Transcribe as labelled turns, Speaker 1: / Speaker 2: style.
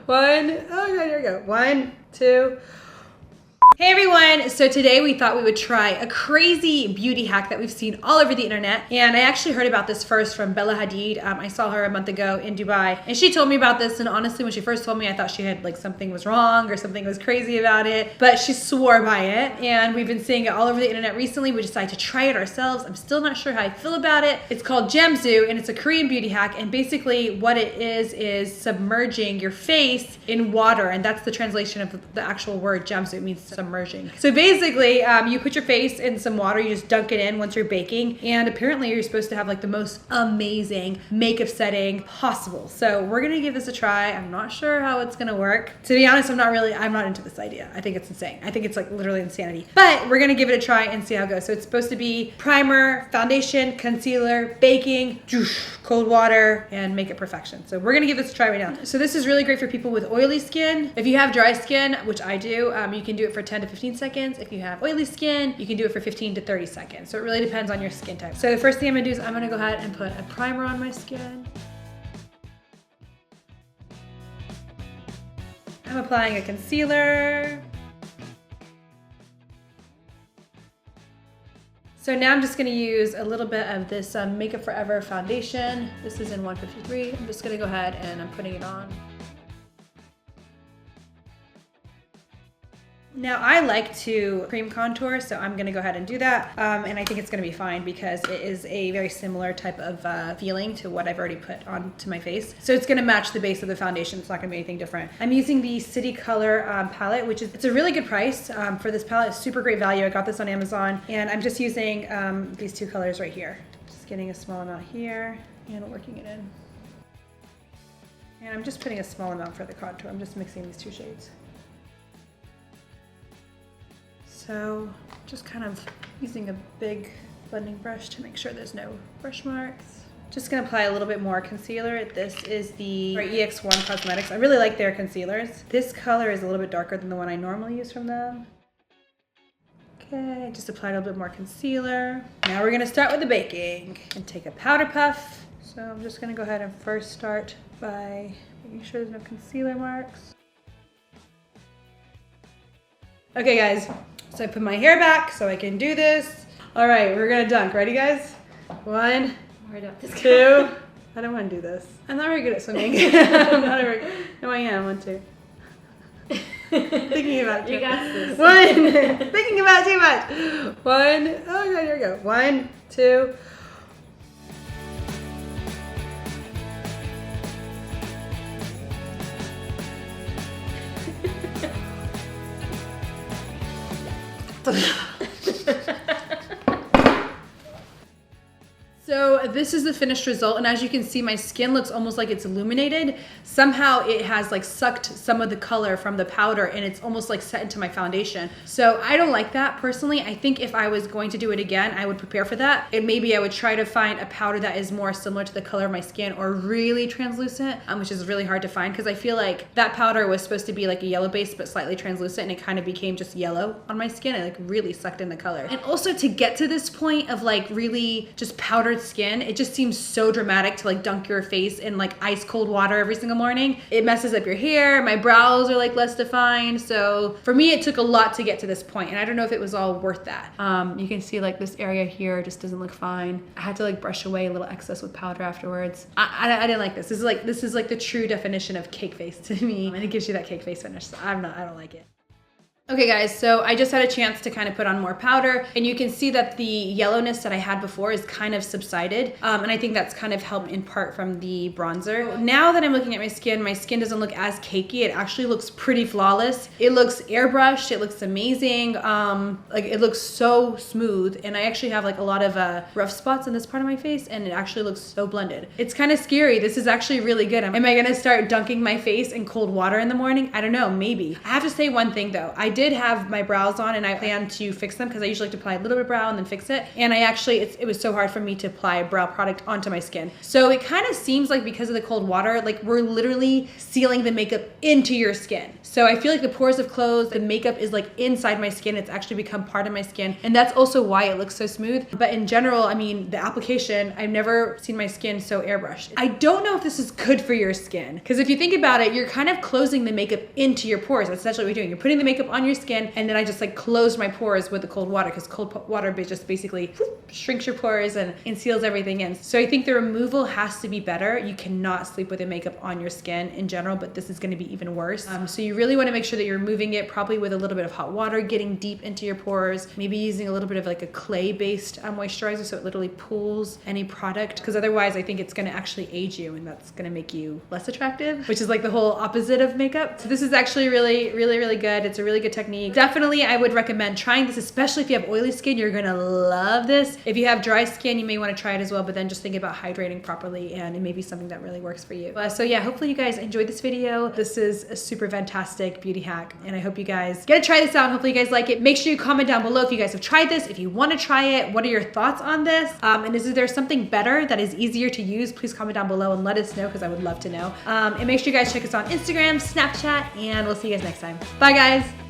Speaker 1: One. Oh, yeah, here we go. 1, 2. Hey everyone, so today we thought we would try a crazy beauty hack that we've seen all over the internet. And I actually heard about this first from Bella Hadid. I saw her a month ago in Dubai and she told me about this, and honestly when she first told me I thought she had like something was wrong or something was crazy about it, but she swore by it and we've been seeing it all over the internet recently. We decided to try it ourselves. I'm still not sure how I feel about it. It's called Jamsu and it's a Korean beauty hack, and basically what it is submerging your face in water, and that's the translation of the actual word Jamsu. It means submerging. So basically, you put your face in some water, you just dunk it in once you're baking, and apparently you're supposed to have like the most amazing makeup setting possible. So we're gonna give this a try. I'm not sure how it's gonna work. To be honest, I'm not into this idea. I think it's insane. I think it's like literally insanity. But we're gonna give it a try and see how it goes. So it's supposed to be primer, foundation, concealer, baking, cold water, and makeup perfection. So we're gonna give this a try right now. So this is really great for people with oily skin. If you have dry skin, which I do, you can do it for 10 to 15 seconds. If you have oily skin, you can do it for 15 to 30 seconds. So it really depends on your skin type. So the first thing I'm gonna do is I'm gonna go ahead and put a primer on my skin. I'm applying a concealer. So now I'm just gonna use a little bit of this Makeup Forever foundation. This is in 153. I'm just gonna go ahead and I'm putting it on. Now I like to cream contour, so I'm gonna go ahead and do that. And I think it's gonna be fine because it is a very similar type of feeling to what I've already put onto my face. So it's gonna match the base of the foundation. It's not gonna be anything different. I'm using the City Color palette, which is, it's a really good price for this palette. It's super great value. I got this on Amazon, and I'm just using these two colors right here. Just getting a small amount here and working it in. And I'm just putting a small amount for the contour. I'm just mixing these two shades. So just kind of using a big blending brush to make sure there's no brush marks. Just gonna apply a little bit more concealer. This is the EX1 Cosmetics. I really like their concealers. This color is a little bit darker than the one I normally use from them. Okay, just apply a little bit more concealer. Now we're gonna start with the baking and take a powder puff. So I'm just gonna go ahead and first start by making sure there's no concealer marks. Okay guys, so I put my hair back so I can do this. All right, we're gonna dunk. Ready guys? 1, 2. I don't wanna do this. I'm not very good at swimming. I'm not very good. No, I am. 1, 2. Thinking about it.
Speaker 2: You got this.
Speaker 1: 1. Thinking about it too much. 1. Oh god, here we go. 1, 2. So this is the finished result, and as you can see, my skin looks almost like it's illuminated. Somehow it has like sucked some of the color from the powder and it's almost like set into my foundation. So I don't like that personally. I think if I was going to do it again, I would prepare for that. And maybe I would try to find a powder that is more similar to the color of my skin or really translucent, which is really hard to find because I feel like that powder was supposed to be like a yellow base but slightly translucent, and it kind of became just yellow on my skin. It like really sucked in the color. And also to get to this point of like really just powdered skin, it just seems so dramatic to like dunk your face in like ice cold water every single morning. It messes up your hair. My brows are like less defined. So for me, it took a lot to get to this point, and I don't know if it was all worth that. You can see like this area here just doesn't look fine. I had to like brush away a little excess with powder afterwards. I didn't like this. This is like the true definition of cake face to me, and it gives you that cake face finish. So I don't like it. Okay guys, so I just had a chance to kind of put on more powder, and you can see that the yellowness that I had before is kind of subsided, and I think that's kind of helped in part from the bronzer. Now that I'm looking at my skin doesn't look as cakey. It actually looks pretty flawless. It looks airbrushed. It looks amazing. Like it looks so smooth, and I actually have like a lot of rough spots in this part of my face, and it actually looks so blended. It's kind of scary. This is actually really good. Am I gonna start dunking my face in cold water in the morning? I don't know, maybe. I have to say one thing though. I did have my brows on and I planned to fix them because I usually like to apply a little bit of brow and then fix it. And I actually, it was so hard for me to apply brow product onto my skin. So it kind of seems like because of the cold water, like we're literally sealing the makeup into your skin. So I feel like the pores have closed, the makeup is like inside my skin. It's actually become part of my skin. And that's also why it looks so smooth. But in general, I mean, the application, I've never seen my skin so airbrushed. I don't know if this is good for your skin. Because if you think about it, you're kind of closing the makeup into your pores. That's essentially what you're doing. You're putting the makeup on your skin, and then I just like closed my pores with the cold water, because cold water just basically shrinks your pores and seals everything in. So I think the removal has to be better. You cannot sleep with the makeup on your skin in general, but this is going to be even worse. So you really want to make sure that you're removing it probably with a little bit of hot water, getting deep into your pores, maybe using a little bit of like a clay-based moisturizer so it literally pulls any product, because otherwise I think it's going to actually age you, and that's going to make you less attractive, which is like the whole opposite of makeup. So this is actually really, really, really good. It's a really good technique. Definitely, I would recommend trying this, especially if you have oily skin. You're gonna love this. If you have dry skin, you may want to try it as well, but then just think about hydrating properly, and it may be something that really works for you. So yeah, hopefully you guys enjoyed this video. This is a super fantastic beauty hack, and I hope you guys get to try this out. Hopefully you guys like it. Make sure you comment down below if you guys have tried this, if you want to try it, what are your thoughts on this, and is there something better that is easier to use? Please comment down below and let us know, because I would love to know. And make sure you guys check us on Instagram, Snapchat, and we'll see you guys next time. Bye guys.